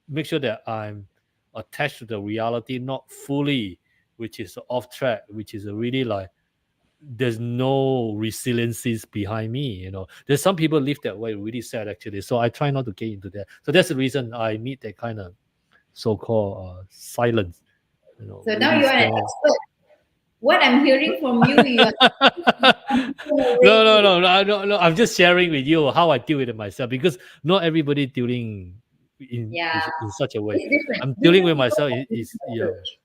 make sure that I'm attached to the reality, not fully, which is off track, which is a really like there's no resiliencies behind me. There's some people live that way, really sad actually. So I try not to get into that. So that's the reason I need that kind of so-called silence. so now Really you are an stand. expert. What I'm hearing from you, you are No, already. no, no, no. I'm just sharing with you how I deal with it myself because not everybody dealing Yeah, in such a way. it's different. I'm dealing Different with people myself. have Is different yeah, approach.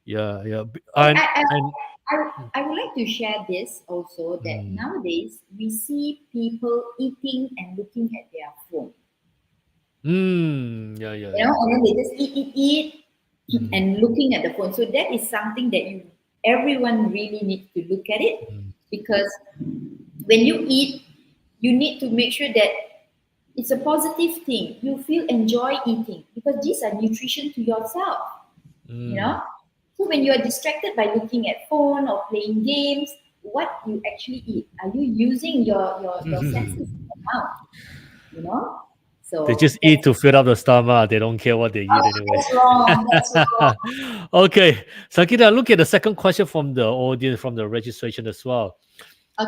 yeah. And And I would like to share this also that mm, nowadays we see people eating and looking at their phone, yeah. and then they just eat, Mm, and looking at the phone. So that is something that everyone really needs to look at it. mm. because when you eat, you need to make sure that it's a positive thing. You feel enjoy eating because these are nutrition to yourself, you know. So when you are distracted by looking at phone or playing games, what you actually eat? Are you using your senses in the mouth? You know? They So just eat to fill up the stomach. They don't care what they eat anyway. that's wrong. That's wrong. Okay, Sankita, look at the second question from the audience, from the registration as well.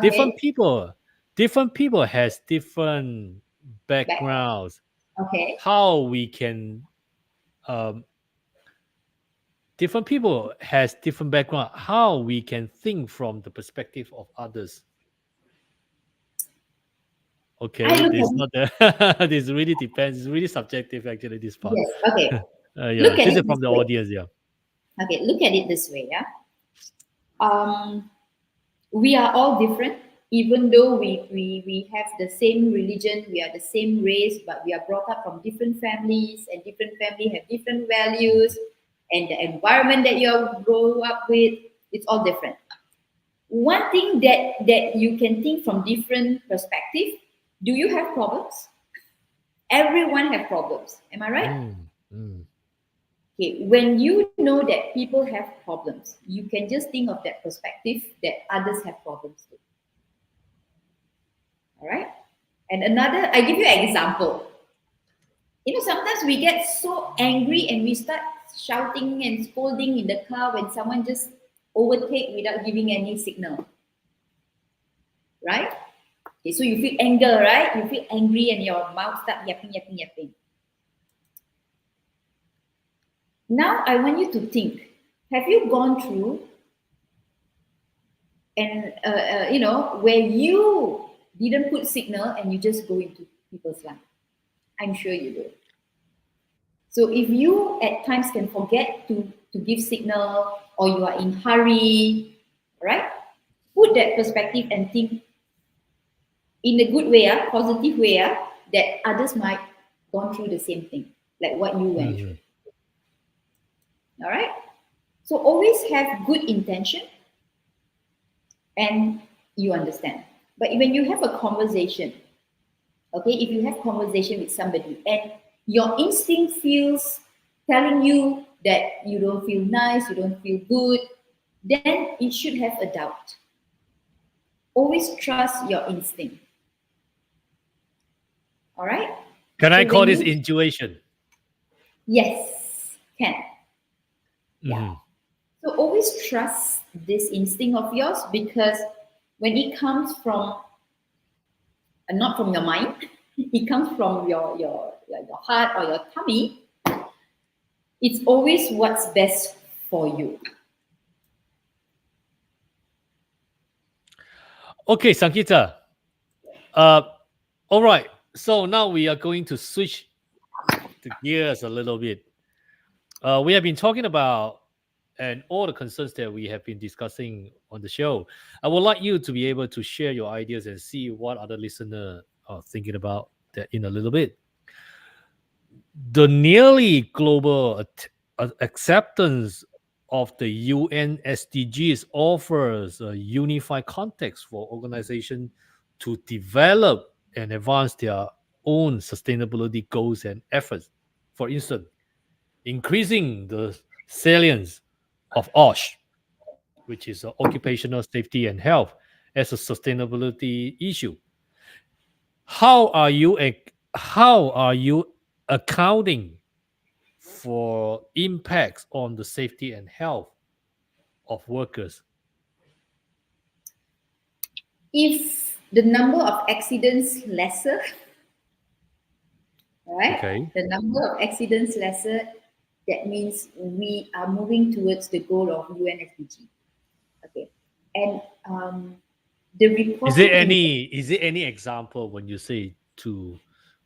Different Okay. people, different people has different Back. backgrounds. Okay. How we can, um, different people has different background. How we can think from the perspective of others. I Okay, look this at it. not the, this really depends. It's really subjective actually. This part. Yes. Okay. Yeah, Look at this it is this from the way. audience. Yeah. Okay. Look at it this way. Yeah. Um, we are all different, even though we have the same religion, we are the same race, but we are brought up from different families, and different family have different values, and the environment that you grow up with, it's all different. One thing that you can think from different perspective, do you have problems? Everyone have problems, am I right? Mm, mm, Okay, when you know that people have problems, you can just think of that perspective that others have problems too. All right. And another, I give you an example. You know, sometimes we get so angry and we start shouting and scolding in the car when someone just overtake without giving any signal, right? Okay, so you feel anger, right? You feel angry and your mouth start yapping, yapping, yapping. Now I want you to think: have you gone through and you know where you didn't put signal and you just go into people's life? I'm sure you do. So if you at times can forget to give signal or you are in hurry, right? Put that perspective and think in a good way, positive way, that others might gone through the same thing, like what you went through. mhm. All right. So always have good intention and you understand. But when you have a conversation, okay, if you have conversation with somebody and your instinct feels telling you that you don't feel nice, you don't feel good, then it should have a doubt. Always trust your instinct. All right. Can So I call when this you, intuition? yes, can, yeah. Mhm. So always trust this instinct of yours, because when it comes from not from your mind, it comes from your heart or your tummy. It's always what's best for you. Okay, Sankita. Uh, all right. So now we are going to switch the gears a little bit. We have been talking about and all the concerns that we have been discussing on the show. I would like you to be able to share your ideas and see what other listener are thinking about that in a little bit. The nearly global acceptance of the UN SDGs offers a unified context for organizations to develop and advance their own sustainability goals and efforts. For instance, increasing the salience of OSH, which is occupational safety and health, as a sustainability issue. How are you how are you accounting for impacts on the safety and health of workers? If the number of accidents lesser, all right, Okay. the number of accidents lesser, that means we are moving towards the goal of UNFPG. Okay, and the reporting in Is there any example when you say to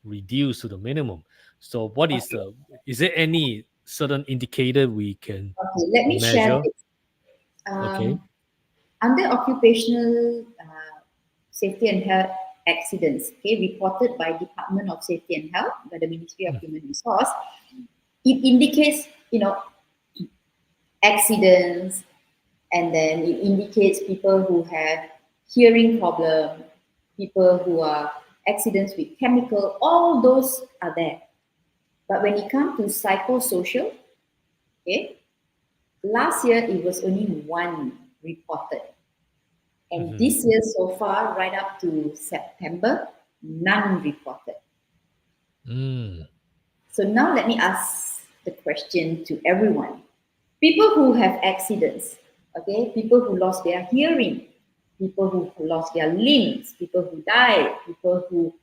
reduce to the minimum? So what is okay, the is there any certain indicator we can okay, let me share measure? this. Okay. Under occupational safety and health accidents, okay, reported by Department of Safety and Health, by the Ministry of Mm, Human Resource, it indicates, you know, accidents, and then it indicates people who have hearing problem, people who are accidents with chemical, all those are there. But when it comes to psychosocial, okay, last year it was only one reported. And this year so far, right up to September, none reported. Mm. So now let me ask the question to everyone. People who have accidents, okay, people who lost their hearing, people who lost their limbs, people who died, people who,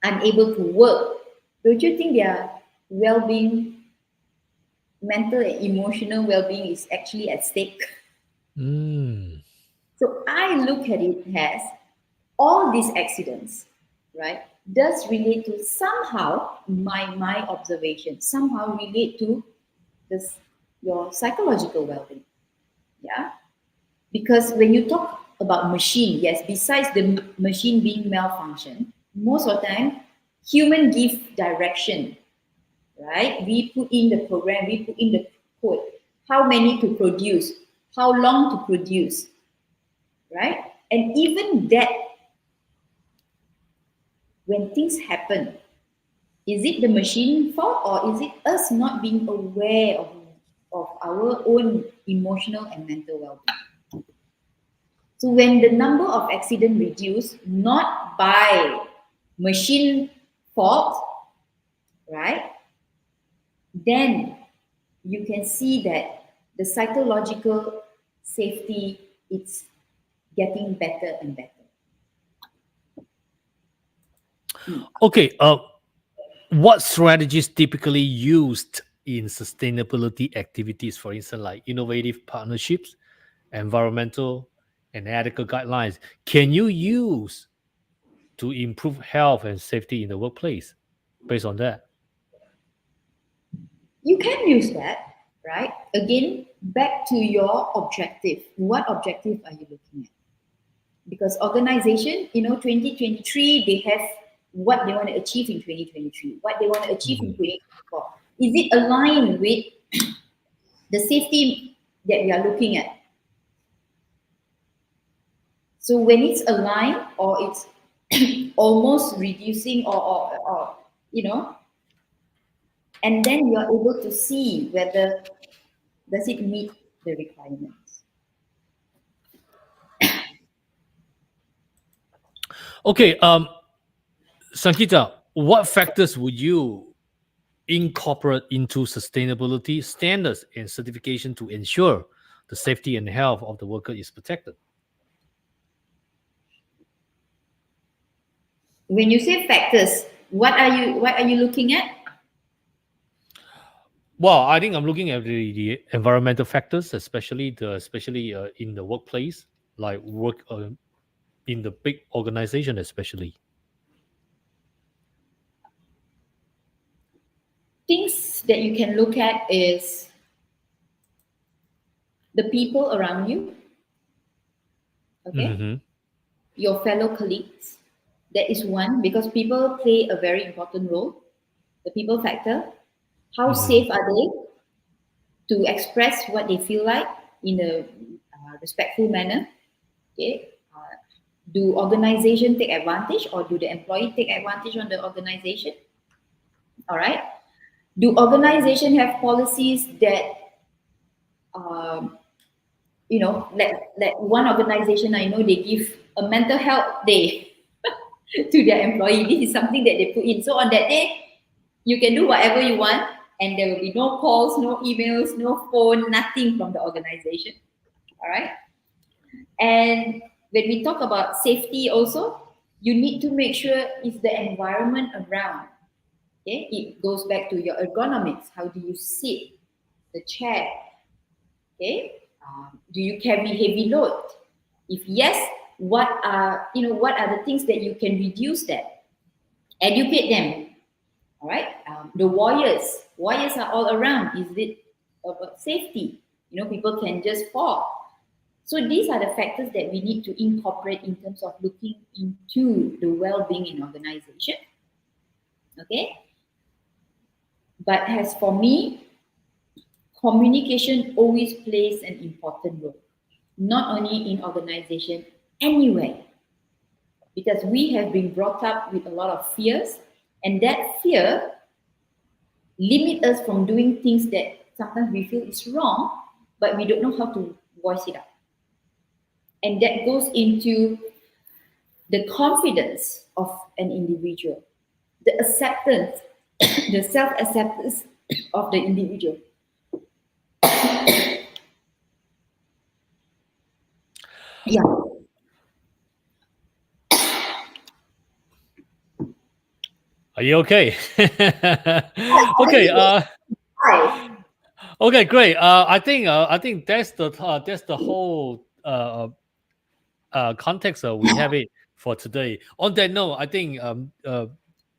unable to work, don't you think their well-being, mental and emotional well-being is actually at stake? Mm. So I look at it as all these accidents, right, does relate to somehow my observation, somehow relate to this your psychological well-being. Yeah. Because when you talk about machine, yes, besides the machine being malfunction, most of the time human give direction, right? We put in the program, we put in the code, how many to produce, how long to produce, right? And even that, when things happen, is it the machine fault or is it us not being aware of our own emotional and mental well-being? So when the number of accident reduce, not by machine fault, right? Then you can see that the psychological safety it's getting better and better. Okay. What strategies typically used in sustainability activities, for instance, like innovative partnerships, environmental and ethical guidelines, can you use to improve health and safety in the workplace based on that? You can use that, right? Again, back to your objective. What objective are you looking at? Because organization, 2023, they have what they want to achieve in 2023, what they want to achieve in Mhm. 2024. Is it aligned with the safety that we are looking at? So when it's aligned or it's almost reducing or and then you are able to see whether does it meet the requirements. Okay, Sankita, what factors would you incorporate into sustainability standards and certification to ensure the safety and health of the worker is protected? When you say factors, what are you looking at? Well, I think I'm looking at the environmental factors, especially in the workplace, like work in the big organization, especially. Things that you can look at is the people around you, okay, Mm-hmm. your fellow colleagues. That is one because people play a very important role. The people factor. How Mm-hmm. safe are they to express what they feel like in a respectful manner? Okay. Do organization take advantage or do the employee take advantage on the organization? All right. Do organization have policies that um, let one organization I know they give a mental health day to their employee. This is something that they put in. So on that day, you can do whatever you want, and there will be no calls, no emails, no phone, nothing from the organization. All right. And when we talk about safety, also, you need to make sure it's the environment around. Okay, it goes back to your ergonomics. How do you sit? The chair. Okay, do you carry heavy load? If yes, what are the things that you can reduce that? Educate them. All right. The wires are all around. Is it about safety? People can just fall. So these are the factors that we need to incorporate in terms of looking into the well-being in organization. Okay. But as for me, communication always plays an important role. not only in organization, anywhere. Because we have been brought up with a lot of fears, and that fear limit us from doing things that sometimes we feel is wrong, but we don't know how to voice it out. And that goes into the confidence of an individual, the acceptance, the self-acceptance of the individual. Yeah. Are you okay? Okay. Hi. Okay. Great. I think that's the whole context we have it for today. On that note, I think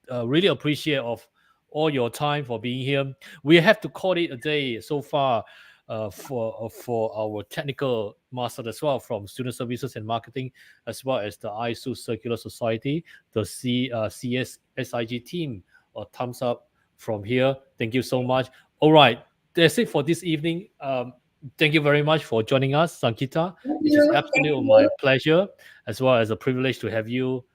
really appreciate of all your time for being here. We have to call it a day so far for our technical master as well, from Student Services and Marketing, as well as the ISUC Circular Society, the CSSIG team. Thumbs up from here. Thank you so much. All right, that's it for this evening. Thank you very much for joining us, Sankita. It is absolutely my pleasure, as well as a privilege to have you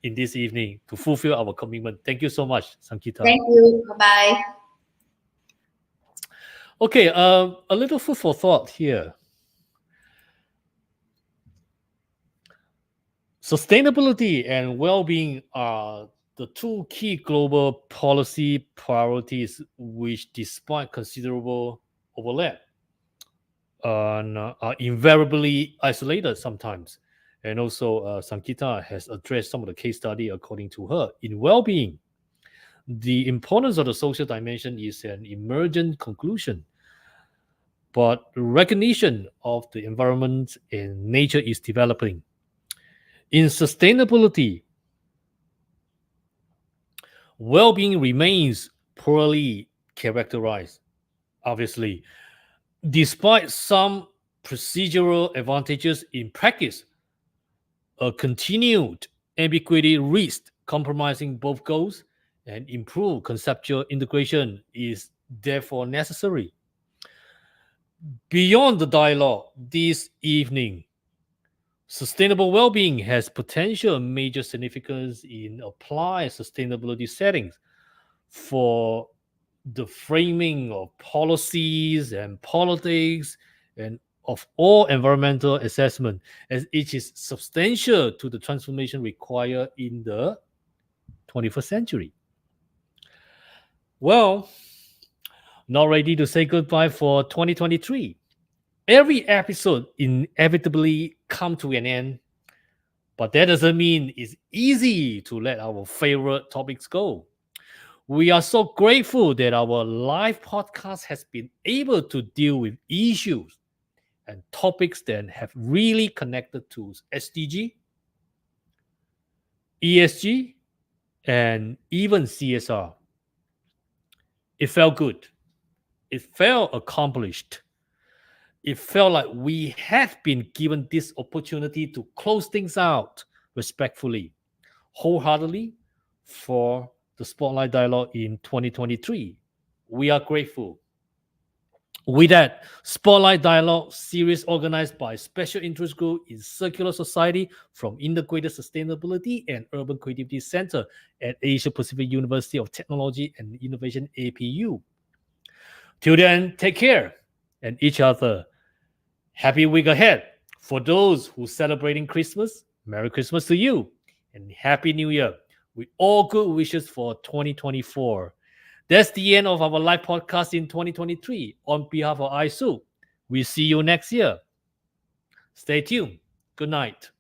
in this evening to fulfill our commitment. Thank you so much, Sankita. Thank you. Bye-bye. Okay, a little food for thought here. Sustainability and well-being are the two key global policy priorities which, despite considerable overlap, are invariably isolated sometimes. And also, Sankita has addressed some of the case study according to her. In well-being, the importance of the social dimension is an emergent conclusion, but recognition of the environment and nature is developing. In sustainability, well-being remains poorly characterized, obviously. Despite some procedural advantages in practice, a continued ambiguity risks compromising both goals, and improved conceptual integration is therefore necessary. Beyond the dialogue this evening, sustainable well-being has potential major significance in applied sustainability settings for the framing of policies and politics and of all environmental assessment, as it is substantial to the transformation required in the 21st century. Well, not ready to say goodbye for 2023. Every episode inevitably come to an end, but that doesn't mean it's easy to let our favorite topics go. We are so grateful that our live podcast has been able to deal with issues and topics that have really connected to SDG, ESG, and even CSR. It felt good. It felt accomplished. It felt like we have been given this opportunity to close things out respectfully, wholeheartedly for the Spotlight Dialogue in 2023. We are grateful. With that, Spotlight Dialogue series organized by Special Interest Group in Circular Society from Integrated Sustainability and Urban Creativity Center at Asia Pacific University of Technology and Innovation, APU. Till then, take care and each other. Happy week ahead. For those who celebrating Christmas, Merry Christmas to you and Happy New Year with all good wishes for 2024. That's the end of our live podcast in 2023. On behalf of ISUC, we see you next year. Stay tuned. Good night.